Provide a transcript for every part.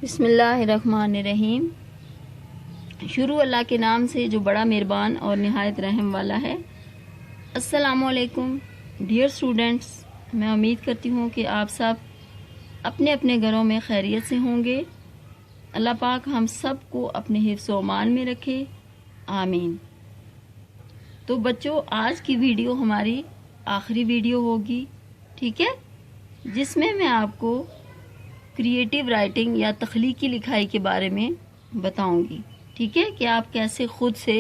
بسم اللہ الرحمن الرحیم۔ شروع اللہ کے نام سے جو بڑا مہربان اور نہایت رحم والا ہے۔ السلام علیکم ڈیئر اسٹوڈنٹس، میں امید کرتی ہوں کہ آپ سب اپنے اپنے گھروں میں خیریت سے ہوں گے۔ اللہ پاک ہم سب کو اپنے حفظ و امان میں رکھے، آمین۔ تو بچوں، آج کی ویڈیو ہماری آخری ویڈیو ہوگی، ٹھیک ہے، جس میں آپ کو کریٹیو رائٹنگ یا تخلیقی لکھائی کے بارے میں بتاؤں گی، ٹھیک ہے، کہ آپ کیسے خود سے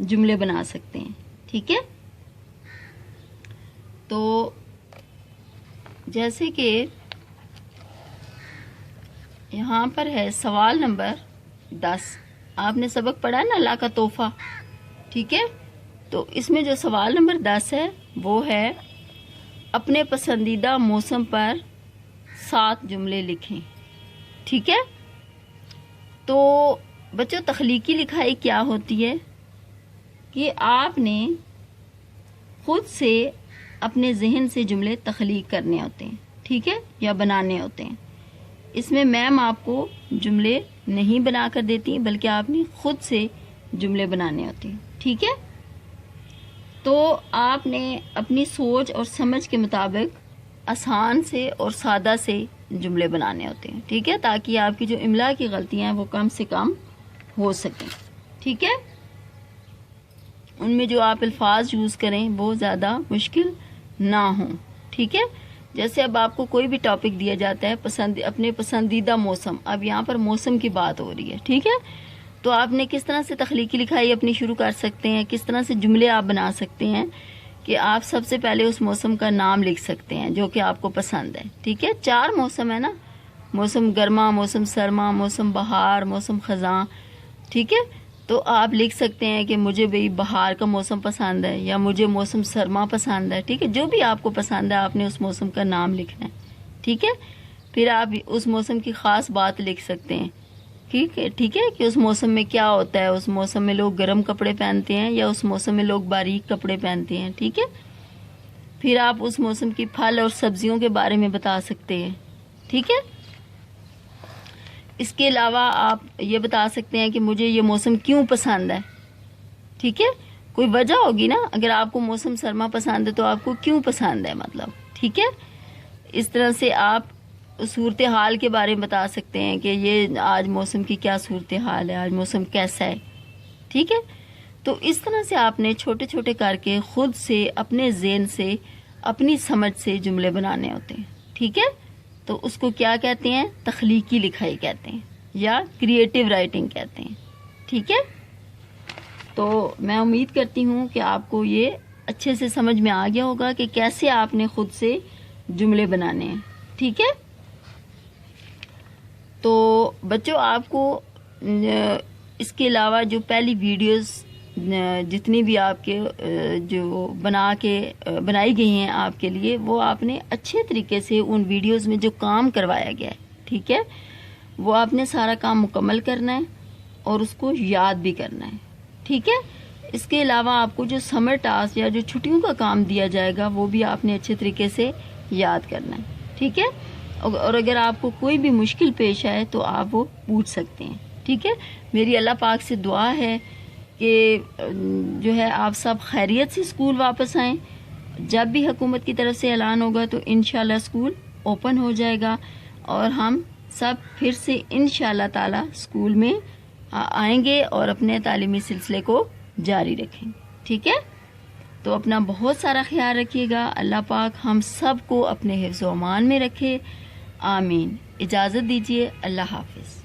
جملے بنا سکتے ہیں، ٹھیک ہے۔ تو جیسے کہ یہاں پر ہے سوال نمبر 10، آپ نے سبق پڑھا نا اللہ کا تحفہ، ٹھیک ہے۔ تو اس میں جو سوال نمبر 10 ہے وہ ہے اپنے پسندیدہ موسم پر 7 جملے لکھیں، ٹھیک ہے۔ تو بچوں، تخلیقی لکھائی کیا ہوتی ہے کہ آپ نے خود سے اپنے ذہن سے جملے تخلیق کرنے ہوتے ہیں، ٹھیک ہے، یا بنانے ہوتے ہیں۔ اس میں میم آپ کو جملے نہیں بنا کر دیتی، بلکہ آپ نے خود سے جملے بنانے ہوتے ہیں، ٹھیک ہے۔ تو آپ نے اپنی سوچ اور سمجھ کے مطابق آسان سے اور سادہ سے جملے بنانے ہوتے ہیں، ٹھیک ہے، تاکہ آپ کی جو املا کی غلطیاں ہیں وہ کم سے کم ہو سکیں، ٹھیک ہے۔ ان میں جو آپ الفاظ یوز کریں وہ زیادہ مشکل نہ ہوں، ٹھیک ہے۔ جیسے اب آپ کو کوئی بھی ٹاپک دیا جاتا ہے، اپنے پسندیدہ موسم، اب یہاں پر موسم کی بات ہو رہی ہے، ٹھیک ہے۔ تو آپ نے کس طرح سے تخلیقی لکھائی اپنی شروع کر سکتے ہیں، کس طرح سے جملے آپ بنا سکتے ہیں کہ آپ سب سے پہلے اس موسم کا نام لکھ سکتے ہیں جو کہ آپ کو پسند ہے، ٹھیک ہے۔ 4 موسم ہے نا، موسم گرما، موسم سرما، موسم بہار، موسم خزاں، ٹھیک ہے۔ تو آپ لکھ سکتے ہیں کہ مجھے بھی بہار کا موسم پسند ہے یا مجھے موسم سرما پسند ہے، ٹھیک ہے۔ جو بھی آپ کو پسند ہے آپ نے اس موسم کا نام لکھنا ہے، ٹھیک ہے۔ پھر آپ اس موسم کی خاص بات لکھ سکتے ہیں، ٹھیک ہے، کہ اس موسم میں کیا ہوتا ہے، اس موسم میں لوگ گرم کپڑے پہنتے ہیں یا اس موسم میں لوگ باریک کپڑے پہنتے ہیں، ٹھیک ہے۔ پھر آپ اس موسم کی پھل اور سبزیوں کے بارے میں بتا سکتے ہیں، ٹھیک ہے۔ اس کے علاوہ آپ یہ بتا سکتے ہیں کہ مجھے یہ موسم کیوں پسند ہے، ٹھیک ہے۔ کوئی وجہ ہوگی نا، اگر آپ کو موسم سرما پسند ہے تو آپ کو کیوں پسند ہے، مطلب، ٹھیک ہے۔ اس طرح سے آپ صورتحال کے بارے میں بتا سکتے ہیں کہ یہ آج موسم کی کیا صورتحال ہے، آج موسم کیسا ہے، ٹھیک ہے۔ تو اس طرح سے آپ نے چھوٹے چھوٹے کر کے خود سے اپنے ذہن سے اپنی سمجھ سے جملے بنانے ہوتے ہیں، ٹھیک ہے۔ تو اس کو کیا کہتے ہیں؟ تخلیقی لکھائی کہتے ہیں یا کریٹیو رائٹنگ کہتے ہیں، ٹھیک ہے۔ تو میں امید کرتی ہوں کہ آپ کو یہ اچھے سے سمجھ میں آ گیا ہوگا کہ کیسے آپ نے خود سے جملے بنانے ہیں، ٹھیک ہے۔ تو بچوں، آپ کو اس کے علاوہ جو پہلی ویڈیوز جتنی بھی آپ کے جو بنائی گئی ہیں آپ کے لیے، وہ آپ نے اچھے طریقے سے ان ویڈیوز میں جو کام کروایا گیا ہے، ٹھیک ہے، وہ آپ نے سارا کام مکمل کرنا ہے اور اس کو یاد بھی کرنا ہے، ٹھیک ہے۔ اس کے علاوہ آپ کو جو سمر ٹاسک یا جو چھٹیوں کا کام دیا جائے گا وہ بھی آپ نے اچھے طریقے سے یاد کرنا ہے، ٹھیک ہے۔ اور اگر آپ کو کوئی بھی مشکل پیش آئے تو آپ وہ پوچھ سکتے ہیں، ٹھیک ہے۔ میری اللہ پاک سے دعا ہے کہ جو ہے آپ سب خیریت سے اسکول واپس آئیں۔ جب بھی حکومت کی طرف سے اعلان ہوگا تو انشاءاللہ اسکول اوپن ہو جائے گا اور ہم سب پھر سے انشاءاللہ تعالی اسکول میں آئیں گے اور اپنے تعلیمی سلسلے کو جاری رکھیں، ٹھیک ہے۔ تو اپنا بہت سارا خیال رکھیے گا۔ اللہ پاک ہم سب کو اپنے حفظ و امان میں رکھے، آمین۔ اجازت دیجیے، اللہ حافظ۔